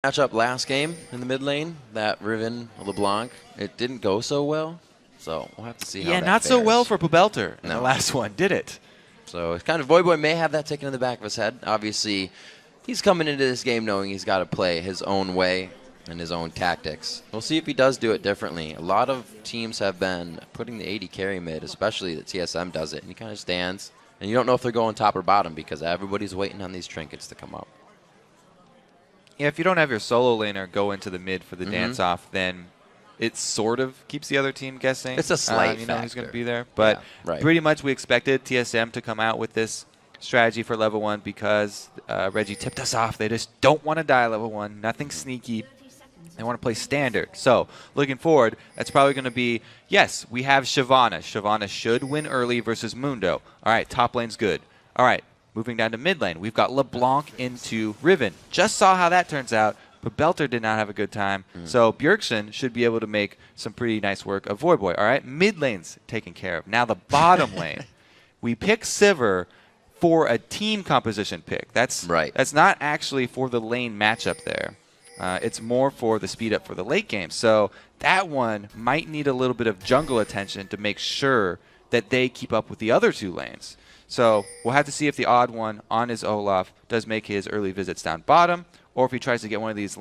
Matchup last game in the mid lane, that Riven LeBlanc, it didn't go so well. So we'll have to see how that not fares. so well for Pobelter in the last one, did it? So it's kind of Voyboy may have that taken in the back of his head. Obviously, he's coming into this game knowing he's got to play his own way and his own tactics. We'll see if he does do it differently. A lot of teams have been putting the AD carry mid, especially the TSM does it. And he kind of stands, and you don't know if they're going top or bottom because everybody's waiting on these trinkets to come up. Yeah, if you don't have your solo laner go into the mid for the dance-off, then it sort of keeps the other team guessing. It's a slight you know who's factor. going to be there. But pretty much we expected TSM to come out with this strategy for level 1 because Reggie tipped us off. They just don't want to die level 1. Nothing sneaky. They want to play standard. So looking forward, that's probably going to be, yes, we have Shyvana. Shyvana should win early versus Mundo. All right, top lane's good. All right. Moving down to mid lane, we've got LeBlanc into Riven. Just saw how that turns out, but Belter did not have a good time. So Bjergsen should be able to make some pretty nice work of Voyboy. All right, mid lane's taken care of. Now the bottom lane, we pick Sivir for a team composition pick. That's not actually for the lane matchup there. It's more for the speed up for the late game. So that one might need a little bit of jungle attention to make sure that they keep up with the other two lanes. So we'll have to see if the odd one on his Olaf does make his early visits down bottom, or if he tries to get one of these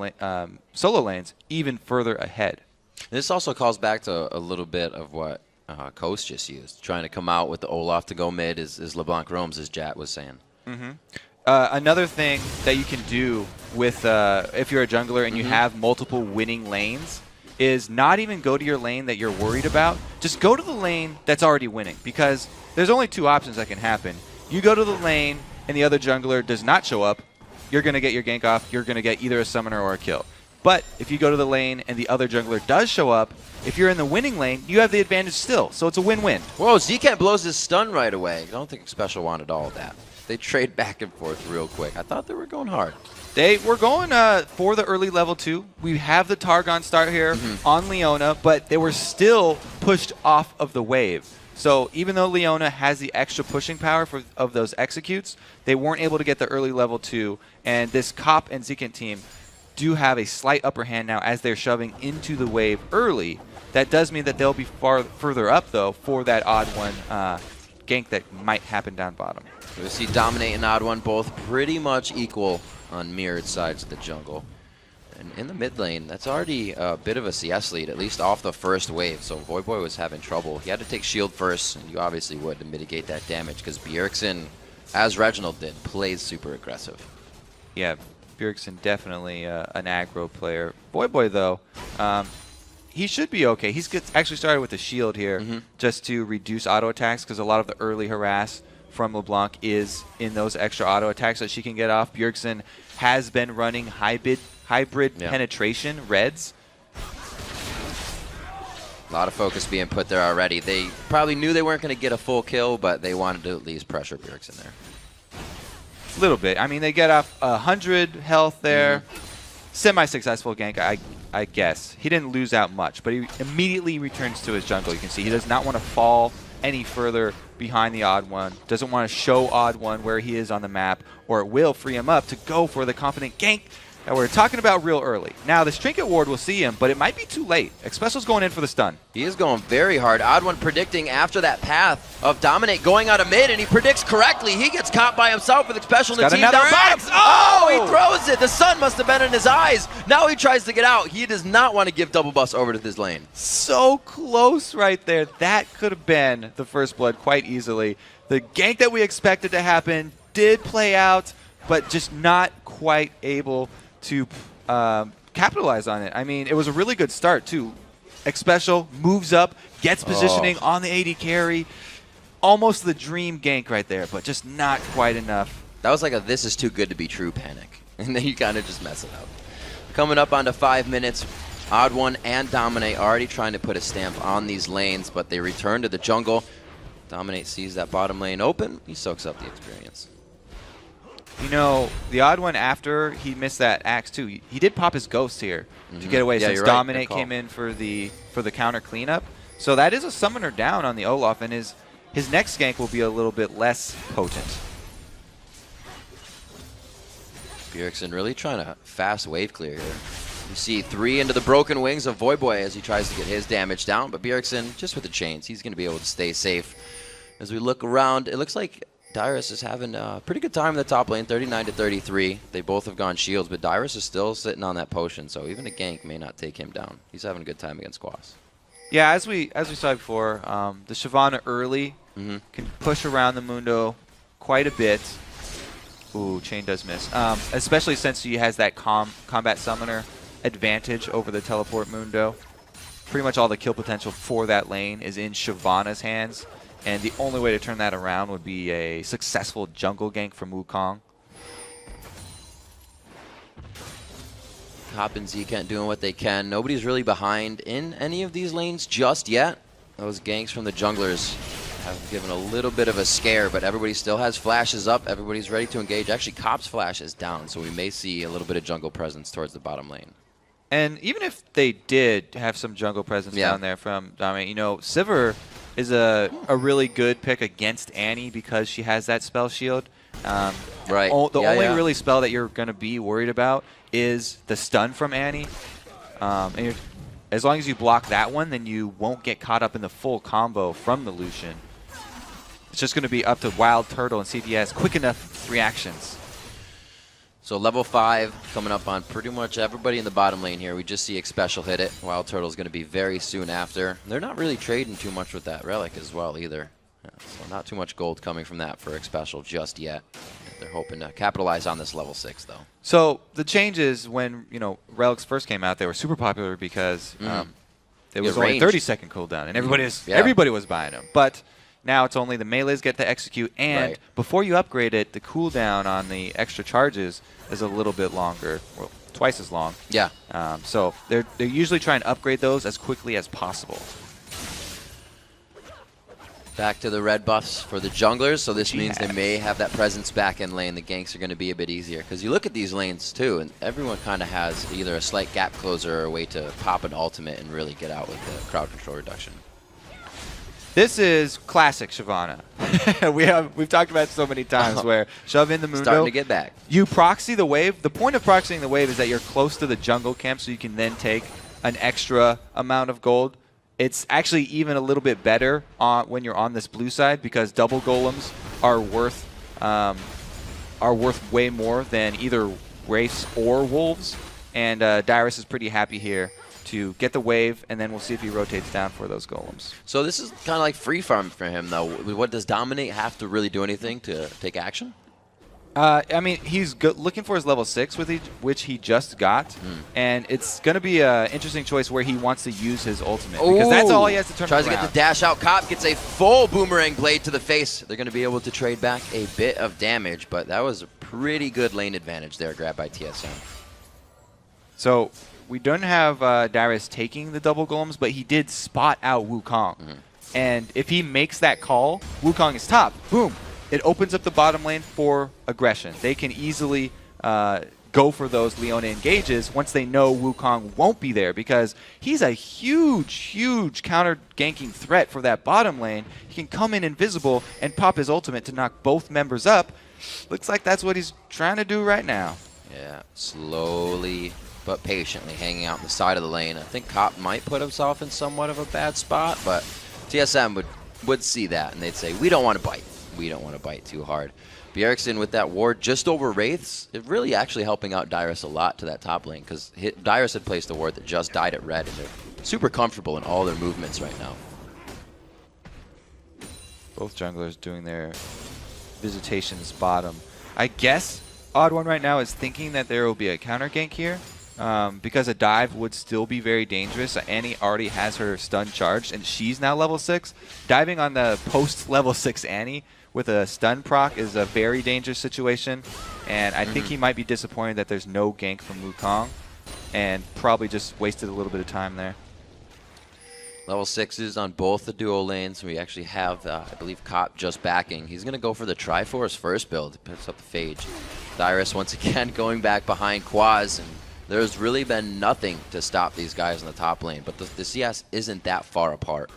solo lanes even further ahead. This also calls back to a little bit of what Coast just used, trying to come out with the Olaf to go mid is LeBlanc roams, as Jat was saying. Another thing that you can do with if you're a jungler and you have multiple winning lanes is not even go to your lane that you're worried about. Just go to the lane that's already winning, because there's only two options that can happen. You go to the lane and the other jungler does not show up, you're going to get your gank off, you're going to get either a summoner or a kill. But if you go to the lane and the other jungler does show up, if you're in the winning lane, you have the advantage still, so it's a win-win. Whoa, Zcat blows his stun right away. I don't think Special wanted all of that. They trade back and forth real quick. I thought they were going hard. They were going for the early level 2. We have the Targon start here on Leona, but they were still pushed off of the wave. So even though Leona has the extra pushing power of those executes, they weren't able to get the early level 2. And this Cop and Zekant team do have a slight upper hand now as they're shoving into the wave early. That does mean that they'll be further up, though, for that odd one gank that might happen down bottom. We see Dominate and Odd One both pretty much equal on mirrored sides of the jungle. And in the mid lane, that's already a bit of a CS lead, at least off the first wave. So Voyboy was having trouble. He had to take shield first, and you obviously would to mitigate that damage, because Bjergsen, as Reginald did, plays super aggressive. Yeah, Bjergsen definitely an aggro player. Voyboy, though, he should be okay. He's actually started with a shield here just to reduce auto attacks, because a lot of the early harass from LeBlanc is in those extra auto attacks that she can get off. Bjergsen has been running hybrid penetration reds. A lot of focus being put there already. They probably knew they weren't going to get a full kill, but they wanted to at least pressure Bjergsen there. A little bit. I mean, they get off 100 health there. Semi-successful gank, I guess. He didn't lose out much, but he immediately returns to his jungle. You can see he does not want to fall any further behind the odd one, doesn't want to show odd one where he is on the map, or it will free him up to go for the confident gank that we're talking about real early. Now, this Trinket Ward will see him, but it might be too late. Xpecial's going in for the stun. He is going very hard. Odd One predicting after that path of Dominate going out of mid, and he predicts correctly. He gets caught by himself with Xpecial and the team down bottom. Oh, he throws it. The sun must have been in his eyes. Now he tries to get out. He does not want to give double bust over to this lane. So close right there. That could have been the first blood quite easily. The gank that we expected to happen did play out, but just not quite able to capitalize on it. I mean, it was a really good start, too. Xpecial moves up, gets positioning on the AD carry. Almost the dream gank right there, but just not quite enough. That was like a this is too good to be true panic. And then you kind of just mess it up. Coming up onto 5 minutes, Odd One and Dominate already trying to put a stamp on these lanes, but they return to the jungle. Dominate sees that bottom lane open. He soaks up the experience. You know, the odd one after he missed that axe too, he did pop his ghost here to get away since Dominate came in for the counter cleanup. So that is a summoner down on the Olaf, and his next gank will be a little bit less potent. Bjergsen really trying to fast wave clear here. You see 3 into the broken wings of Voyboy as he tries to get his damage down, but Bjergsen, just with the chains, he's going to be able to stay safe. As we look around, it looks like Dyrus is having a pretty good time in the top lane, 39-33. They both have gone shields, but Dyrus is still sitting on that potion, so even a gank may not take him down. He's having a good time against Quas. Yeah, as we saw before, the Shyvana early can push around the Mundo quite a bit. Ooh, chain does miss. Especially since he has that combat summoner advantage over the teleport Mundo. Pretty much all the kill potential for that lane is in Shyvana's hands, and the only way to turn that around would be a successful jungle gank from Wukong. Hop and Zkent doing what they can. Nobody's really behind in any of these lanes just yet. Those ganks from the junglers have given a little bit of a scare, but everybody still has flashes up. Everybody's ready to engage. Actually, Cop's flash is down, so we may see a little bit of jungle presence towards the bottom lane. And even if they did have some jungle presence down there from Dominate, you know, Sivir is a really good pick against Annie because she has that spell shield. Right. The only really spell that you're going to be worried about is the stun from Annie. And as long as you block that one, then you won't get caught up in the full combo from the Lucian. It's just going to be up to Wild Turtle and see if he has quick enough reactions. So level 5 coming up on pretty much everybody in the bottom lane here. We just see Xpecial hit it. Wild Turtle's going to be very soon after. They're not really trading too much with that relic as well either. So not too much gold coming from that for Xpecial just yet. They're hoping to capitalize on this level 6 though. So the changes when, you know, relics first came out, they were super popular because it was only 30-second cooldown and everybody was buying them. But now it's only the melees get to execute, and before you upgrade it, the cooldown on the extra charges is a little bit longer, well, twice as long. Yeah. So they're usually trying to upgrade those as quickly as possible. Back to the red buffs for the junglers, so this means they may have that presence back in lane. The ganks are going to be a bit easier, because you look at these lanes too, and everyone kind of has either a slight gap closer or a way to pop an ultimate and really get out with the crowd control reduction. This is classic Shyvana. We've talked about it so many times where shove in the Mundo. Starting to get back. You proxy the wave. The point of proxying the wave is that you're close to the jungle camp so you can then take an extra amount of gold. It's actually even a little bit better when you're on this blue side because double golems are worth way more than either wraiths or wolves. And Dyrus is pretty happy here to get the wave, and then we'll see if he rotates down for those golems. So this is kind of like free farm for him, though. What does Dominate have to really do anything to take action? I mean, he's looking for his level 6, which he just got, and it's going to be an interesting choice where he wants to use his ultimate, because that's all he has to turn around. Tries to get the dash out. Cop gets a full boomerang blade to the face. They're going to be able to trade back a bit of damage, but that was a pretty good lane advantage there, grabbed by TSM. So we don't have Dyrus taking the double golems, but he did spot out Wukong. And if he makes that call, Wukong is top. Boom. It opens up the bottom lane for aggression. They can easily go for those Leona engages once they know Wukong won't be there, because he's a huge, huge counter-ganking threat for that bottom lane. He can come in invisible and pop his ultimate to knock both members up. Looks like that's what he's trying to do right now. Yeah, slowly but patiently hanging out on the side of the lane. I think Cop might put himself in somewhat of a bad spot, but TSM would see that, and they'd say, we don't want to bite. We don't want to bite too hard. Bjergsen with that ward just over Wraiths, it really actually helping out Dyrus a lot to that top lane, because Dyrus had placed a ward that just died at red, and they're super comfortable in all their movements right now. Both junglers doing their visitations bottom. I guess Odd One right now is thinking that there will be a counter gank here, because a dive would still be very dangerous. Annie already has her stun charged, and she's now level 6. Diving on the post-level 6 Annie with a stun proc is a very dangerous situation, and I think he might be disappointed that there's no gank from Wukong, and probably just wasted a little bit of time there. Level 6s on both the duo lanes. We actually have, I believe, Cop just backing. He's going to go for the Triforce first build. He picks up the Phage. Dyrus once again going back behind Quaz, and there's really been nothing to stop these guys in the top lane, but the CS isn't that far apart.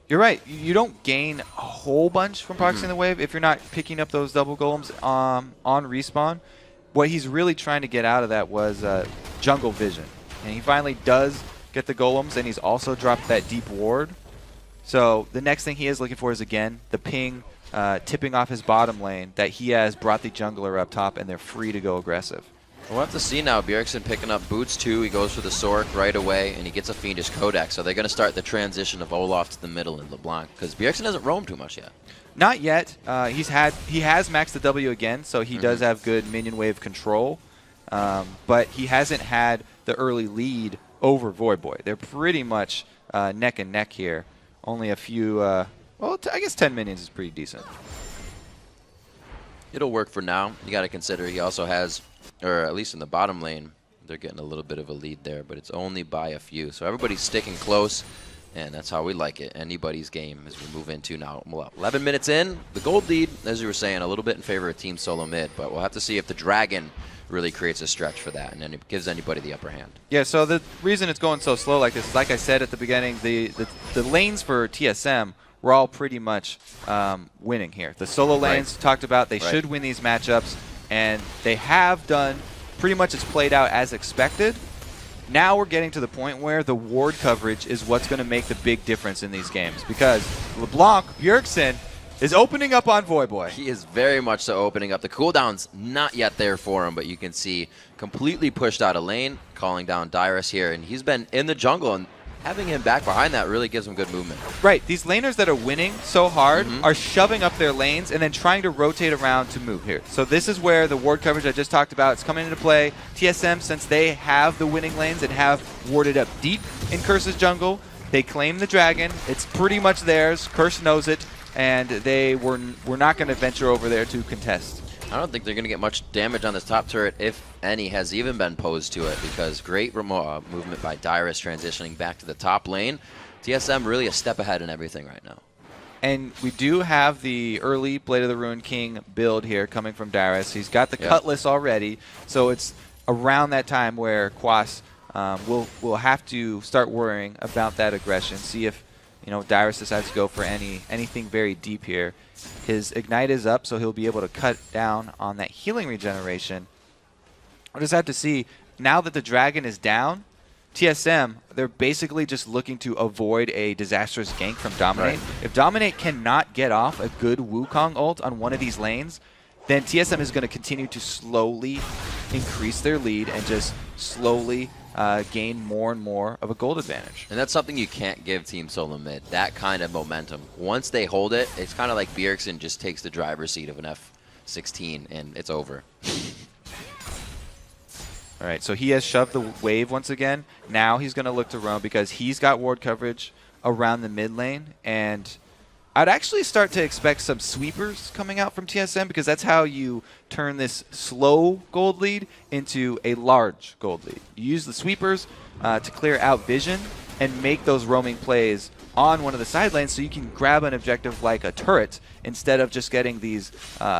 You're right. You don't gain a whole bunch from proxying the wave if you're not picking up those double golems on respawn. what he's really trying to get out of that was jungle vision. And he finally does get the golems, and he's also dropped that deep ward. So the next thing he is looking for is, again, the ping tipping off his bottom lane that he has brought the jungler up top, and they're free to go aggressive. We'll have to see now. Bjergsen picking up boots too. He goes for the Sork right away, and he gets a Fiendish Codex. So they're going to start the transition of Olaf to the middle in LeBlanc, because Bjergsen hasn't roamed too much yet. Not yet. He has maxed the W again, so he does have good minion wave control. But he hasn't had the early lead over Voidboy. They're pretty much neck and neck here. Only a few, well, I guess 10 minions is pretty decent. It'll work for now. You got to consider he also has, or at least in the bottom lane, they're getting a little bit of a lead there, but it's only by a few. So everybody's sticking close, and that's how we like it. Anybody's game as we move into now. Well, 11 minutes in, the gold lead, as you were saying, a little bit in favor of Team Solo Mid, but we'll have to see if the Dragon really creates a stretch for that, and then it gives anybody the upper hand. Yeah, so the reason it's going so slow like this is, like I said at the beginning, the lanes for TSM were all pretty much winning here. The solo lanes talked about, they should win these matchups, and they have done pretty much. It's played out as expected. Now we're getting to the point where the ward coverage is what's going to make the big difference in these games, because LeBlanc, Bjergsen, is opening up on Voidboy. He is very much so opening up. The cooldown's not yet there for him, but you can see completely pushed out of lane, calling down Dyrus here, and he's been in the jungle, and having him back behind that really gives him good movement. Right. These laners that are winning so hard are shoving up their lanes and then trying to rotate around to move here. So this is where the ward coverage I just talked about is coming into play. TSM, since they have the winning lanes and have warded up deep in Curse's jungle, they claim the dragon. It's pretty much theirs. Curse knows it, and they were not going to venture over there to contest. I don't think they're going to get much damage on this top turret, if any has even been posed to it, because great movement by Dyrus transitioning back to the top lane. TSM really a step ahead in everything right now. And we do have the early Blade of the Ruined King build here coming from Dyrus. He's got the Cutlass already, so it's around that time where Quas will have to start worrying about that aggression, see if Dyrus decides to go for anything very deep here. His Ignite is up, so he'll be able to cut down on that healing regeneration. We'll just have to see, now that the Dragon is down, TSM, they're basically just looking to avoid a disastrous gank from Dominate. If Dominate cannot get off a good Wukong ult on one of these lanes, then TSM is going to continue to slowly increase their lead and just slowly gain more and more of a gold advantage. And that's something you can't give Team Solo Mid, that kind of momentum. Once they hold it, it's kind of like Bjergsen just takes the driver's seat of an F-16 and it's over. All right, so he has shoved the wave once again. Now he's going to look to roam because he's got ward coverage around the mid lane, and I'd actually start to expect some sweepers coming out from TSM, because that's how you turn this slow gold lead into a large gold lead. You use the sweepers to clear out vision and make those roaming plays on one of the side lanes so you can grab an objective like a turret instead of just getting these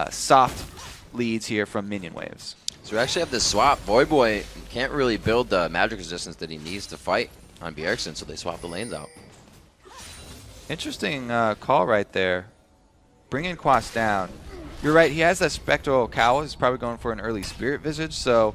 soft leads here from minion waves. So we actually have this swap. Voidboy can't really build the magic resistance that he needs to fight on Bjergsen, so they swap the lanes out. Interesting call right there. Bringing Quas down. You're right, he has that Spectral Cowl. He's probably going for an early Spirit Visage, so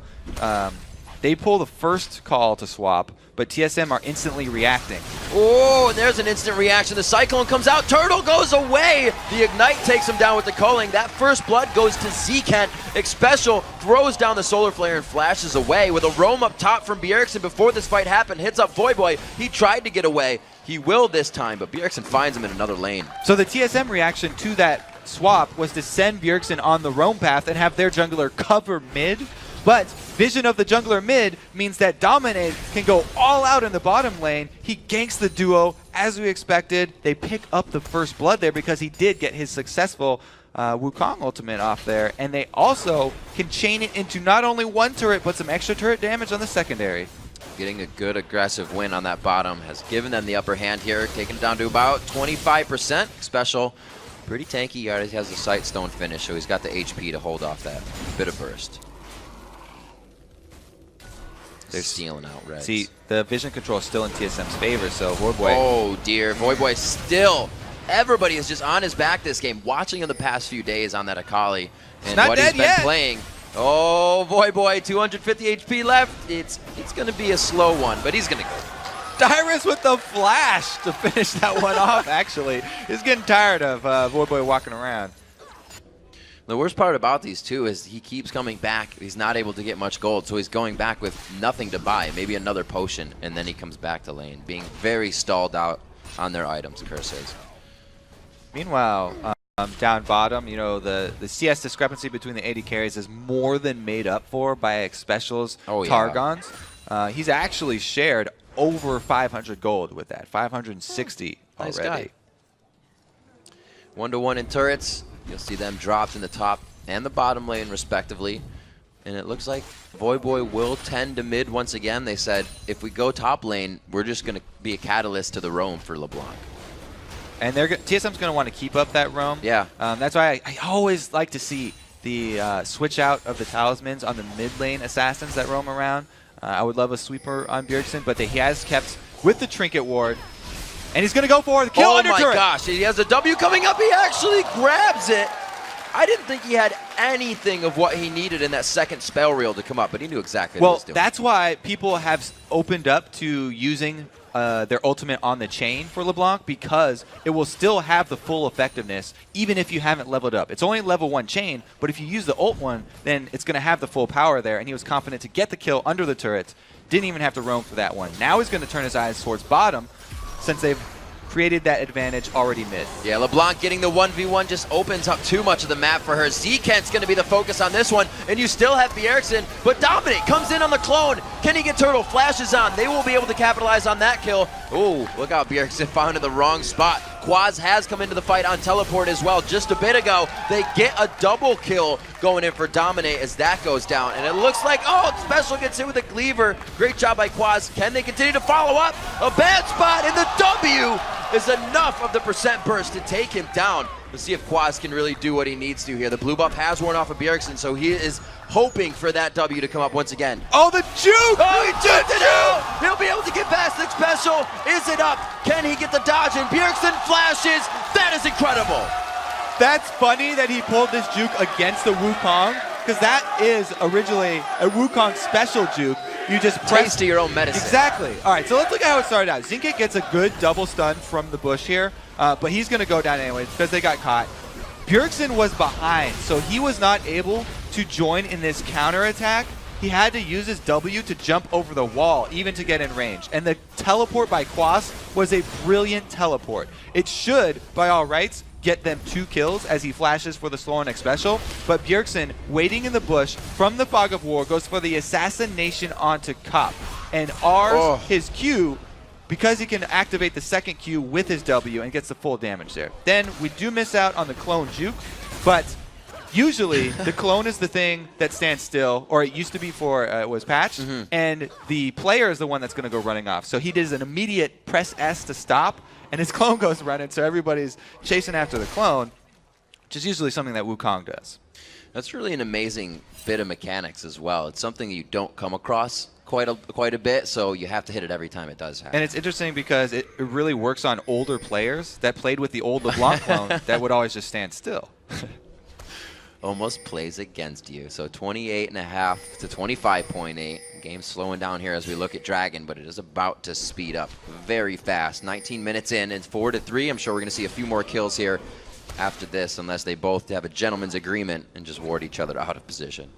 they pull the first call to swap, but TSM are instantly reacting. Oh, and there's an instant reaction. The Cyclone comes out. Turtle goes away. The Ignite takes him down with the culling. That first blood goes to Zekent. Xpecial throws down the Solar Flare and flashes away with a roam up top from Bjergsen before this fight happened. Hits up Voidboy. He tried to get away. He will this time, but Bjergsen finds him in another lane. So the TSM reaction to that swap was to send Bjergsen on the roam path and have their jungler cover mid. But vision of the jungler mid means that Dominate can go all out in the bottom lane. He ganks the duo as we expected. They pick up the first blood there because he did get his successful Wukong ultimate off there. And they also can chain it into not only one turret, but some extra turret damage on the secondary. Getting a good aggressive win on that bottom has given them the upper hand here, taking it down to about 25%. Xpecial, pretty tanky. He already has the Sightstone finish, so he's got the HP to hold off that bit of burst. They're stealing out Reds. See, the vision control is still in TSM's favor, so Voidboy. Oh dear, Voidboy still. Everybody is just on his back this game, watching him the past few days on that Akali and what he's been playing. Oh, boy, 250 HP left. It's going to be a slow one, but he's going to go. Dyrus with the flash to finish that one off, actually. He's getting tired of Voyboy walking around. The worst part about these two is he keeps coming back. He's not able to get much gold, so he's going back with nothing to buy, maybe another potion, and then he comes back to lane, being very stalled out on their items, Curse is. Meanwhile, down bottom, you know, the CS discrepancy between the AD carries is more than made up for by Xpecial's Targons. He's actually shared over 500 gold with that, 560 nice already. Guy. 1-to-1 in turrets. You'll see them dropped in the top and the bottom lane, respectively. And it looks like Voyboy will tend to mid once again. They said, if we go top lane, we're just going to be a catalyst to the roam for LeBlanc. And TSM's going to want to keep up that roam. Yeah. That's why I always like to see the switch out of the talismans on the mid lane assassins that roam around. I would love a sweeper on Bjergsen, but he has kept with the trinket ward. And he's going to go for the kill under turret. Oh my gosh, he has a W coming up. He actually grabs it. I didn't think he had anything of what he needed in that second spell reel to come up, but he knew exactly what he was doing. Well, that's why people have opened up to using their ultimate on the chain for LeBlanc, because it will still have the full effectiveness even if you haven't leveled up. It's only level 1 chain, but if you use the ult one, then it's going to have the full power there, and he was confident to get the kill under the turret. Didn't even have to roam for that one. Now he's going to turn his eyes towards bottom since they've created that advantage already mid. Yeah, LeBlanc getting the 1v1 just opens up too much of the map for her. Zekent's going to be the focus on this one, and you still have Bjergsen, but Dominate comes in on the clone. Can he get Turtle? Flashes on. They will be able to capitalize on that kill. Ooh, look out, Bjergsen found in the wrong spot. Quaz has come into the fight on teleport as well. Just a bit ago, they get a double kill going in for Dominate as that goes down. And it looks like, oh, Special gets hit with a cleaver. Great job by Quaz. Can they continue to follow up? A bad spot, and the W is enough of the percent burst to take him down. Let's see if Quaz can really do what he needs to here. The blue buff has worn off of Bjergsen, so he is hoping for that W to come up once again. Oh, the juke! Oh, he juked it out! He'll be able to get past the Special. Is it up? Can he get the dodge? And Bjergsen flashes. That is incredible. That's funny that he pulled this juke against the Wukong, because that is originally a Wukong special juke. You just press to your own medicine. Exactly. All right, so let's look at how it started out. Zinkit gets a good double stun from the bush here, but he's going to go down anyway because they got caught. Bjergsen was behind, so he was not able to join in this counter attack. He had to use his W to jump over the wall, even to get in range. And the teleport by Quas was a brilliant teleport. It should, by all rights, get them 2 kills as he flashes for the slow and Xpecial, but Bjergsen, waiting in the bush from the Fog of War, goes for the assassination onto Cop. And R's his Q, because he can activate the second Q with his W and gets the full damage there. Then we do miss out on the clone juke, but usually the clone is the thing that stands still, or it used to be before it was patched, and the player is the one that's going to go running off. So he does an immediate press S to stop, and his clone goes running, so everybody's chasing after the clone, which is usually something that Wukong does. That's really an amazing bit of mechanics as well. It's something you don't come across quite a bit, so you have to hit it every time it does happen. And it's interesting because it really works on older players that played with the old LeBlanc clone that would always just stand still. Almost plays against you. So 28.5 to 25.8. Game slowing down here as we look at Dragon, but it is about to speed up very fast. 19 minutes in, it's 4-3. I'm sure we're going to see a few more kills here after this, unless they both have a gentleman's agreement and just ward each other out of position.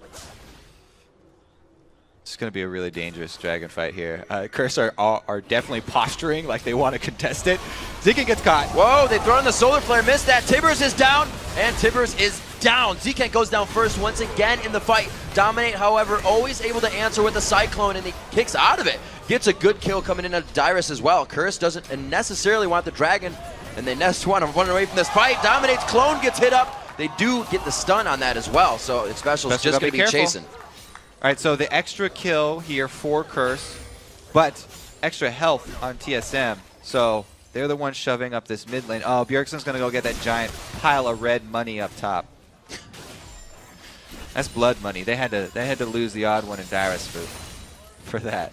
It's going to be a really dangerous Dragon fight here. Curse are definitely posturing like they want to contest it. Zekent gets caught. Whoa, they throw in the Solar Flare, missed that. Tibbers is down, and Tibbers is down. Zekent goes down first once again in the fight. Dominate, however, always able to answer with the Cyclone, and he kicks out of it. Gets a good kill coming in at Dyrus as well. Curse doesn't necessarily want the Dragon, and they want to run away from this fight. Dominate's clone gets hit up. They do get the stun on that as well, so Xpecial's just going to be chasing. All right, so the extra kill here for Curse, but extra health on TSM. So they're the ones shoving up this mid lane. Oh, Bjergsen's going to go get that giant pile of red money up top. That's blood money. They had to lose the odd one in Dyrus for that.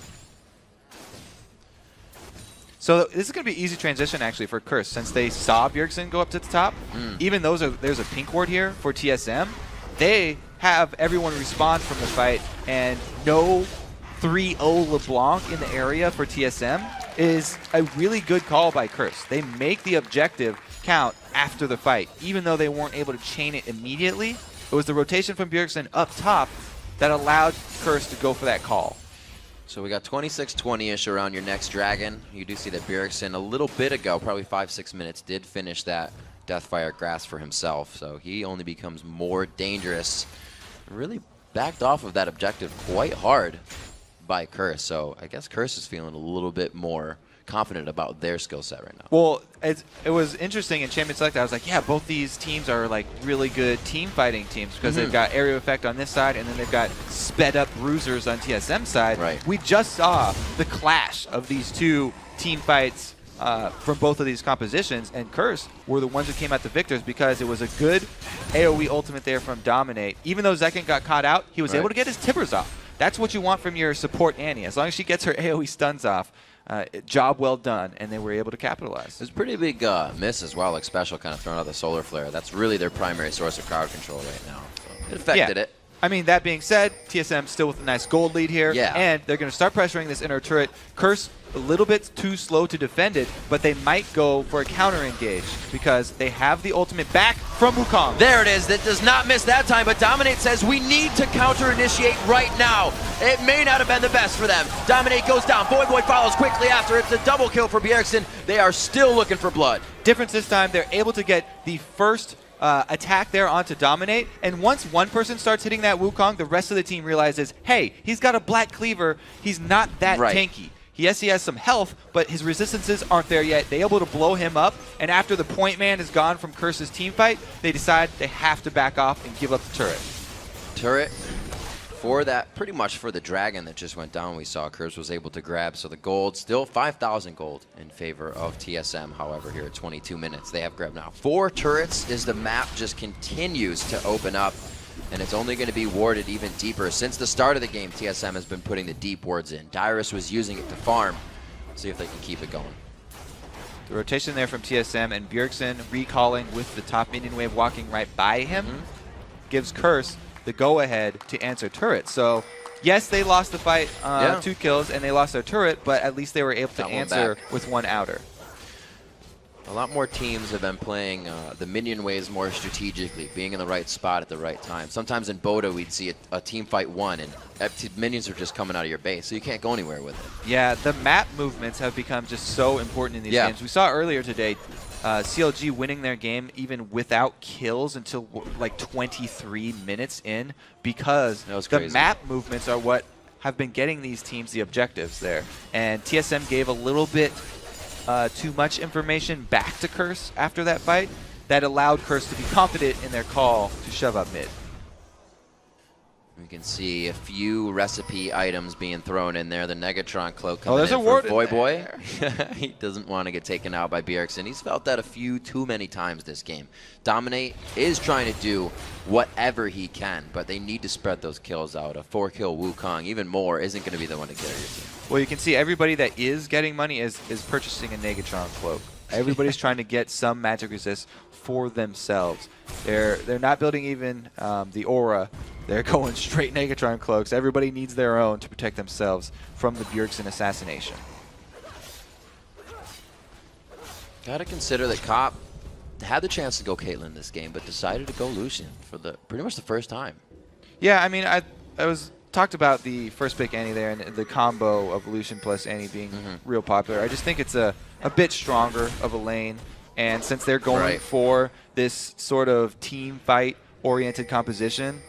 So this is going to be easy transition actually for Curse since they saw Bjergsen go up to the top. Even though there's a pink ward here for TSM. they have everyone respond from the fight, and no 3-0 LeBlanc in the area for TSM is a really good call by Curse. They make the objective count after the fight, even though they weren't able to chain it immediately. It was the rotation from Bjergsen up top that allowed Curse to go for that call. So we got 26-20-ish around your next dragon. You do see that Bjergsen a little bit ago, probably 5-6 minutes, did finish that Deathfire Grass for himself. So he only becomes more dangerous. Really backed off of that objective quite hard by Curse. So I guess Curse is feeling a little bit more confident about their skill set right now. Well, it was interesting in Champion Select. I was like, yeah, both these teams are like really good team fighting teams because they've got area effect on this side and then they've got sped up bruisers on TSM side. Right. We just saw the clash of these two team fights from both of these compositions, and Curse were the ones who came out the victors because it was a good AoE ultimate there from Dominate. Even though Zekken got caught out, he was able to get his tippers off. That's what you want from your support Annie. As long as she gets her AoE stuns off, job well done, and they were able to capitalize. It was a pretty big miss as well, like Special kind of throwing out the Solar Flare. That's really their primary source of crowd control right now. So it affected it. I mean, that being said, TSM still with a nice gold lead here, and they're going to start pressuring this inner turret. Curse a little bit too slow to defend it, but they might go for a counter engage because they have the ultimate back from Wukong. There it is. That does not miss that time, but Dominate says we need to counter initiate right now. It may not have been the best for them. Dominate goes down. Voyboy follows quickly after. It's a double kill for Bjergsen. They are still looking for blood. Difference this time, they're able to get the first attack there onto Dominate, and once one person starts hitting that Wukong, the rest of the team realizes, hey, he's got a Black Cleaver. He's not that tanky. Yes, he has some health, but his resistances aren't there yet. They're able to blow him up, and after the point man is gone from Curse's team fight, they decide they have to back off and give up the turret. Turret for that, pretty much for the dragon that just went down, we saw Curse was able to grab. So the gold, still 5,000 gold in favor of TSM. However, here at 22 minutes, they have grabbed now 4 turrets as the map just continues to open up. And it's only going to be warded even deeper. Since the start of the game, TSM has been putting the deep wards in. Dyrus was using it to farm. See if they can keep it going. The rotation there from TSM, and Bjergsen recalling with the top minion wave walking right by him gives Curse the go-ahead to answer turret. So, yes, they lost the fight, 2 kills, and they lost their turret, but at least they were able to answer with 1 outer. A lot more teams have been playing the minion waves more strategically, being in the right spot at the right time. Sometimes in Boda, we'd see a team fight 1, and minions are just coming out of your base, so you can't go anywhere with it. Yeah, the map movements have become just so important in these games. We saw earlier today, CLG winning their game even without kills until like 23 minutes in because the map movements are what have been getting these teams the objectives there. And TSM gave a little bit too much information back to Curse after that fight that allowed Curse to be confident in their call to shove up mid. We can see a few recipe items being thrown in there. The Negatron cloak coming there's in a ward for Voyboy. He doesn't want to get taken out by Bjergsen. He's felt that a few too many times this game. Dominate is trying to do whatever he can, but they need to spread those kills out. A 4-kill Wukong, even more, isn't going to be the one to carry your team. Well, you can see everybody that is getting money is purchasing a Negatron cloak. Everybody's trying to get some magic resist for themselves. They're not building even the aura. They're going straight Negatron cloaks. Everybody needs their own to protect themselves from the Bjergsen assassination. Got to consider that Cop had the chance to go Caitlyn this game, but decided to go Lucian for pretty much the first time. Yeah, I mean, I was talked about the first pick Annie there and the combo of Lucian plus Annie being real popular. I just think it's a bit stronger of a lane, and since they're going for this sort of team fight oriented composition,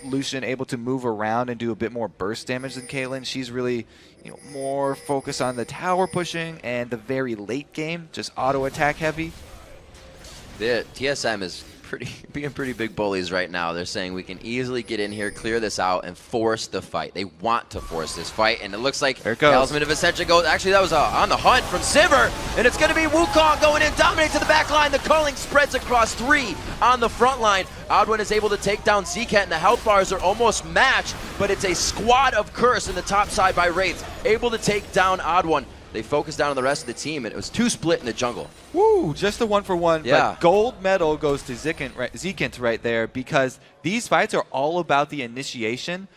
Lucian able to move around and do a bit more burst damage than Caitlyn. She's really more focused on the tower pushing and the very late game, just auto attack heavy. The TSM is being pretty big bullies right now. They're saying we can easily get in here, clear this out, and force the fight. They want to force this fight, and it looks like Talisman of Ascension goes. Actually, that was on the hunt from Sivir, and it's going to be Wukong going in, dominate to the back line. The culling spreads across 3 on the front line. Oddwin is able to take down Zcat, and the health bars are almost matched, but it's a squad of Curse in the top side by Wraiths, able to take down Oddwin. they focused down on the rest of the team, and it was 2 split in the jungle. Woo, just a 1-for-1. Yeah. But gold medal goes to Zekint right there, because these fights are all about the initiation.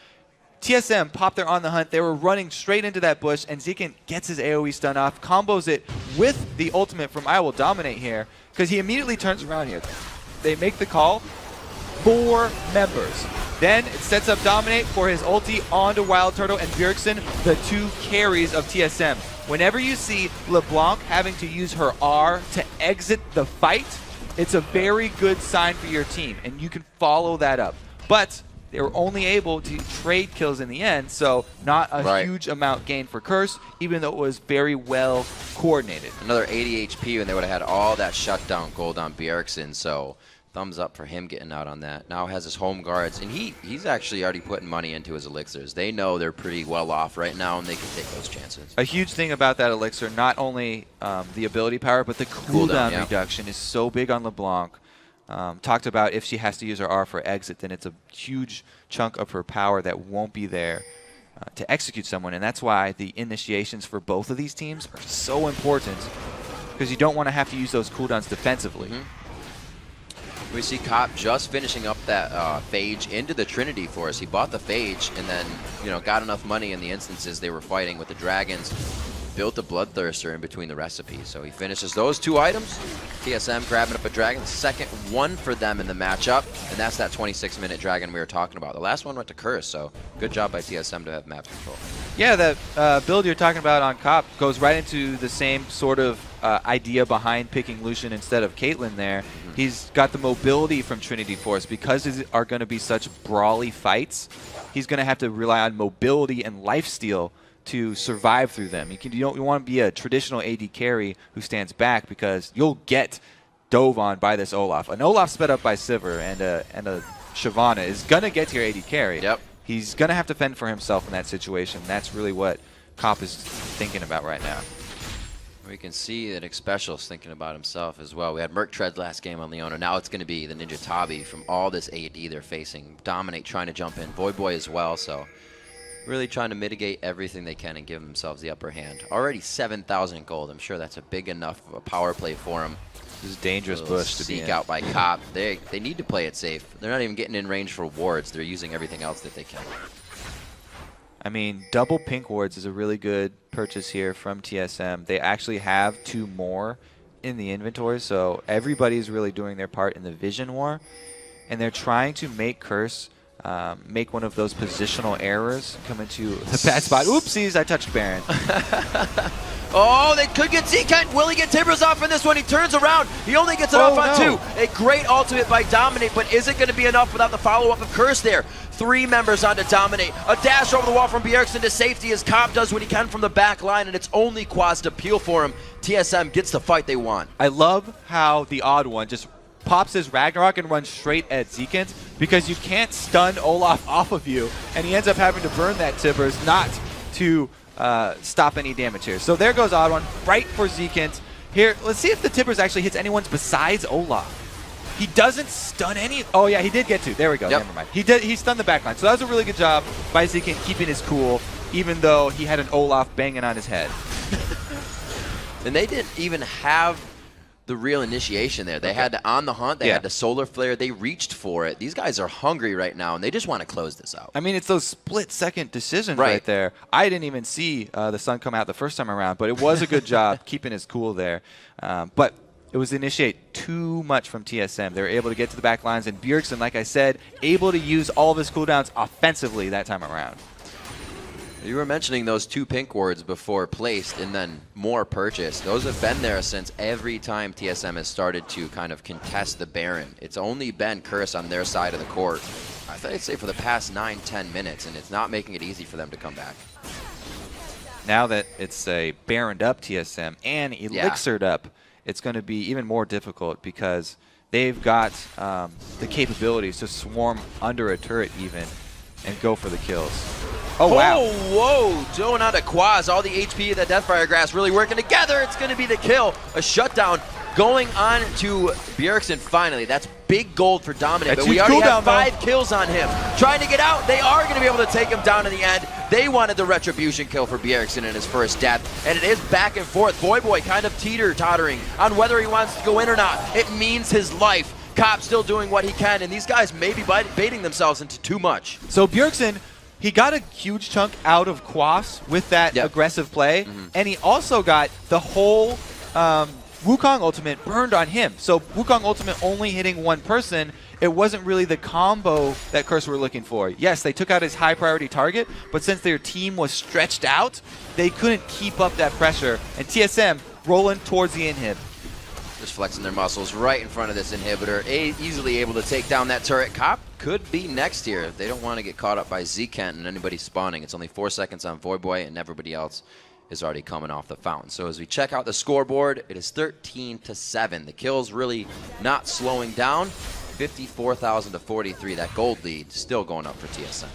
TSM popped their On the Hunt. They were running straight into that bush, and Zekint gets his AoE stun off, combos it with the ultimate from I Will Dominate here, because he immediately turns around here. They make the call. 4 members. Then it sets up Dominate for his ulti onto Wild Turtle and Bjergsen, the 2 carries of TSM. Whenever you see LeBlanc having to use her R to exit the fight, it's a very good sign for your team, and you can follow that up. But they were only able to trade kills in the end, so not a huge amount gained for Curse, even though it was very well coordinated. Another 80 HP, and they would have had all that shutdown gold on Bjergsen, so thumbs up for him getting out on that. Now has his home guards, and he's actually already putting money into his elixirs. They know they're pretty well off right now, and they can take those chances. A huge thing about that elixir, not only the ability power, but the cooldown reduction is so big on LeBlanc. Talked about if she has to use her R for exit, then it's a huge chunk of her power that won't be there to execute someone, and that's why the initiations for both of these teams are so important, because you don't want to have to use those cooldowns defensively. We see Cop just finishing up that Phage into the Trinity for us. He bought the Phage and then, got enough money in the instances they were fighting with the dragons. Built a Bloodthirster in between the recipes. So he finishes those 2 items. TSM grabbing up a dragon. Second one for them in the matchup. And that's that 26-minute dragon we were talking about. The last one went to Curse, so good job by TSM to have map control. Yeah, that build you're talking about on Cop goes right into the same sort of idea behind picking Lucian instead of Caitlyn there. He's got the mobility from Trinity Force. Because these are going to be such brawly fights, he's going to have to rely on mobility and lifesteal to survive through them. You don't want to be a traditional AD carry who stands back, because you'll get dove on by this Olaf. An Olaf sped up by Sivir and a Shyvana is going to get to your AD carry. Yep. He's going to have to fend for himself in that situation. That's really what Cop is thinking about right now. We can see that Xpecial's thinking about himself as well. We had Merc Tread last game on Leona. Now it's going to be the Ninja Tabi from all this AD they're facing. Dominate trying to jump in. Void Boy as well, so really trying to mitigate everything they can and give themselves the upper hand. Already 7,000 gold. I'm sure that's a big enough of a power play for them. This is a dangerous bush to be in. Seek out by Cop. They need to play it safe. They're not even getting in range for wards. They're using everything else that they can. I mean, double pink wards is a really good purchase here from TSM. They actually have 2 more in the inventory, so everybody's really doing their part in the vision war, and they're trying to make Curse make one of those positional errors, come into the bad spot. Oopsies, I touched Baron. Oh, they could get Zekint. Will he get Timbers off in this one? He turns around. He only gets it off on 2. A great ultimate by Dominate, but is it going to be enough without the follow-up of Curse there? 3 members onto Dominate. A dash over the wall from Bjergsen to safety as Cop does what he can from the back line, and it's only Quaz to peel for him. TSM gets the fight they want. I love how the odd one just pops his Ragnarok and runs straight at Zekint, because you can't stun Olaf off of you, and he ends up having to burn that Timbers not to stop any damage here. So there goes odd one, right for Zekint. Here, let's see if the Timbers actually hits anyone's besides Olaf. He doesn't stun any. Oh yeah, he did get 2. There we go. Yep. Never mind. He stunned the backline. So that was a really good job by Zekint keeping his cool, even though he had an Olaf banging on his head. And they didn't even have the real initiation there. They had the On the Hunt. They had the Solar Flare. They reached for it. These guys are hungry right now, and they just want to close this out. I mean, it's those split-second decisions right there. I didn't even see the sun come out the first time around, but it was a good job keeping his cool there. But it was initiate too much from TSM. They were able to get to the back lines, and Bjergsen, like I said, able to use all of his cooldowns offensively that time around. You were mentioning those 2 pink wards before placed and then more purchased. Those have been there since every time TSM has started to kind of contest the Baron. It's only been Curse on their side of the court, I thought I'd say for the past 9-10 minutes, and it's not making it easy for them to come back. Now that it's a Baroned up TSM and Elixired up, it's going to be even more difficult, because they've got the capabilities to swarm under a turret even and go for the kills. Oh, wow. Oh, whoa. Doing out of Quaz. All the HP of the Deathfire Grass really working together. It's going to be the kill. A shutdown going on to Bjergsen finally. That's big gold for Dominant, That's but we huge already cooldown, have 5 kills on him. Trying to get out. They are going to be able to take him down in the end. They wanted the retribution kill for Bjergsen in his first death, and it is back and forth. Voyboy kind of teeter-tottering on whether he wants to go in or not. It means his life. Cop still doing what he can, and these guys may be baiting themselves into too much. So Bjergsen, he got a huge chunk out of Quas with that aggressive play, and he also got the whole Wukong ultimate burned on him. So Wukong ultimate only hitting one person, it wasn't really the combo that Curse were looking for. Yes, they took out his high priority target, but since their team was stretched out, they couldn't keep up that pressure. And TSM rolling towards the inhib. Just flexing their muscles right in front of this inhibitor. Easily able to take down that turret. Cop could be next here. They don't want to get caught up by Z-Kent and anybody spawning. It's only 4 seconds on Voyboy, and everybody else is already coming off the fountain. So as we check out the scoreboard, it is 13-7. The kills really not slowing down. 54,000 to 43. That gold lead still going up for TSM.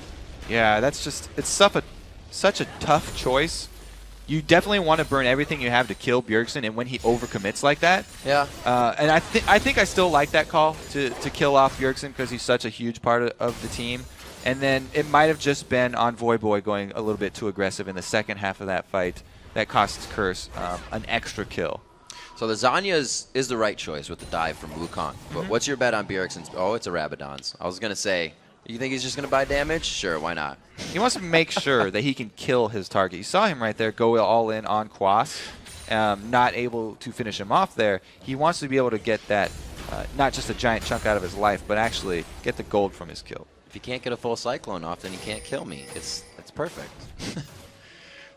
Yeah, that's just, it's such a tough choice. You definitely want to burn everything you have to kill Bjergsen, and when he overcommits like that, and I think I still like that call to kill off Bjergsen because he's such a huge part of the team. And then it might have just been on Voyboy going a little bit too aggressive in the second half of that fight that costs Curse an extra kill. So the Zanya is the right choice with the dive from Wukong. But what's your bet on Bjergsen's? Oh, it's a Rabadon's. I was going to say, you think he's just going to buy damage? Sure, why not? He wants to make sure that he can kill his target. You saw him right there go all in on Quas, not able to finish him off there. He wants to be able to get that, not just a giant chunk out of his life, but actually get the gold from his kill. If you can't get a full Cyclone off, then you can't kill me. It's perfect.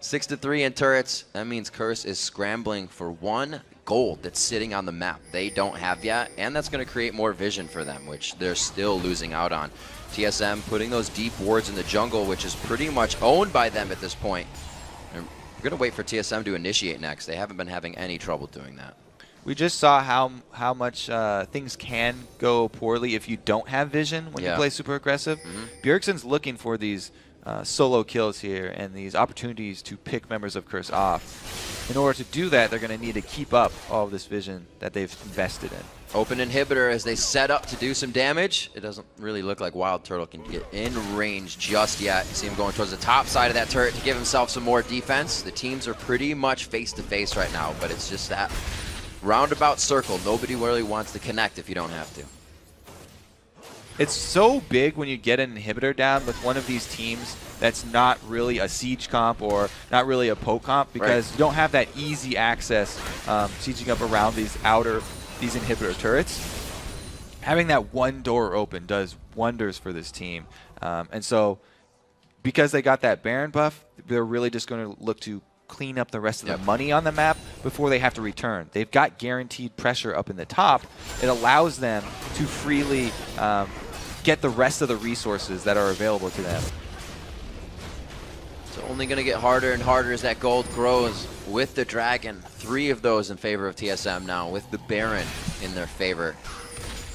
6-3 in turrets. That means Curse is scrambling for 1 gold that's sitting on the map they don't have yet, and that's going to create more vision for them, which they're still losing out on. TSM putting those deep wards in the jungle, which is pretty much owned by them at this point. And we're going to wait for TSM to initiate next. They haven't been having any trouble doing that. We just saw how much things can go poorly if you don't have vision when you play super aggressive. Bjergsen's looking for these solo kills here and these opportunities to pick members of Curse off. In order to do that, they're going to need to keep up all of this vision that they've invested in. Open inhibitor as they set up to do some damage. It doesn't really look like Wild Turtle can get in range just yet. You see him going towards the top side of that turret to give himself some more defense. The teams are pretty much face-to-face right now, but it's just that roundabout circle. Nobody really wants to connect if you don't have to. It's so big when you get an inhibitor down with one of these teams that's not really a siege comp or not really a poke comp, because you don't have that easy access sieging up around these inhibitor turrets. Having that one door open does wonders for this team. And so because they got that Baron buff, they're really just going to look to clean up the rest of the money on the map before they have to return. They've got guaranteed pressure up in the top. It allows them to freely get the rest of the resources that are available to them. It's only going to get harder and harder as that gold grows with the Dragon. 3 of those in favor of TSM now, with the Baron in their favor.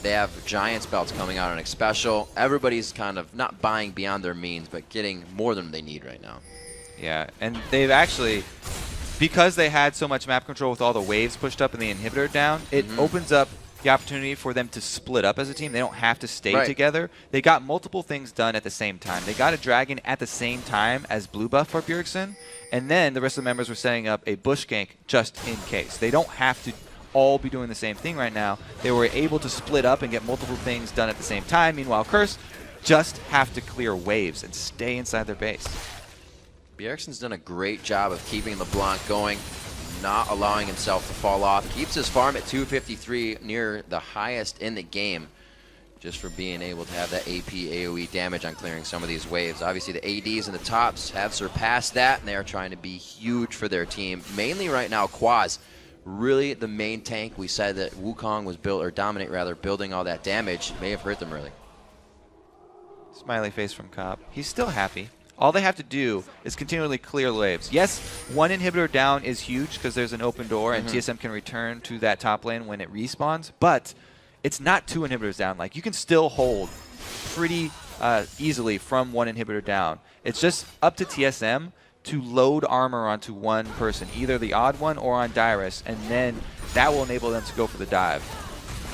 They have Giants belts coming out on a special. Everybody's kind of not buying beyond their means, but getting more than they need right now. Yeah, and they've actually, because they had so much map control with all the waves pushed up and the inhibitor down, it opens up the opportunity for them to split up as a team. They don't have to stay together. They got multiple things done at the same time. They got a Dragon at the same time as blue buff for Bjergsen, and then the rest of the members were setting up a bush gank just in case. They don't have to all be doing the same thing right now. They were able to split up and get multiple things done at the same time. Meanwhile, Curse just have to clear waves and stay inside their base. Bjergsen's done a great job of keeping LeBlanc going, not allowing himself to fall off. Keeps his farm at 253, near the highest in the game, just for being able to have that AP AoE damage on clearing some of these waves. Obviously, the ADs and the tops have surpassed that, and they are trying to be huge for their team. Mainly right now, Quaz, really the main tank. We said that Wukong was built, or Dominate rather, building all that damage. May have hurt them really. Smiley face from Cop. He's still happy. All they have to do is continually clear waves. Yes, one inhibitor down is huge because there's an open door and TSM can return to that top lane when it respawns, but it's not 2 inhibitors down. Like, you can still hold pretty easily from 1 inhibitor down. It's just up to TSM to load armor onto one person, either the odd one or on Dyrus, and then that will enable them to go for the dive.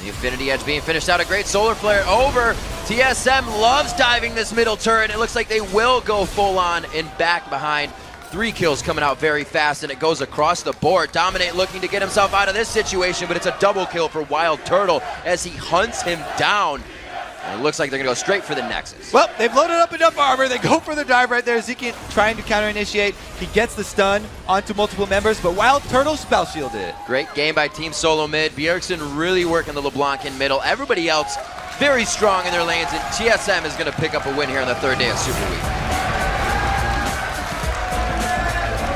The Infinity Edge being finished out. A great solar flare over. TSM loves diving this middle turret. It looks like they will go full on and back behind. 3 kills coming out very fast, and it goes across the board. Dominate looking to get himself out of this situation, but it's a double kill for Wild Turtle as he hunts him down. And it looks like they're going to go straight for the Nexus. Well, they've loaded up enough armor. They go for the dive right there. Zeke trying to counter-initiate. He gets the stun onto multiple members, but Wild Turtle spell shielded it. Great game by Team Solo mid. Bjergsen really working the LeBlanc in middle. Everybody else very strong in their lanes, and TSM is going to pick up a win here on the 3rd day of Super Week.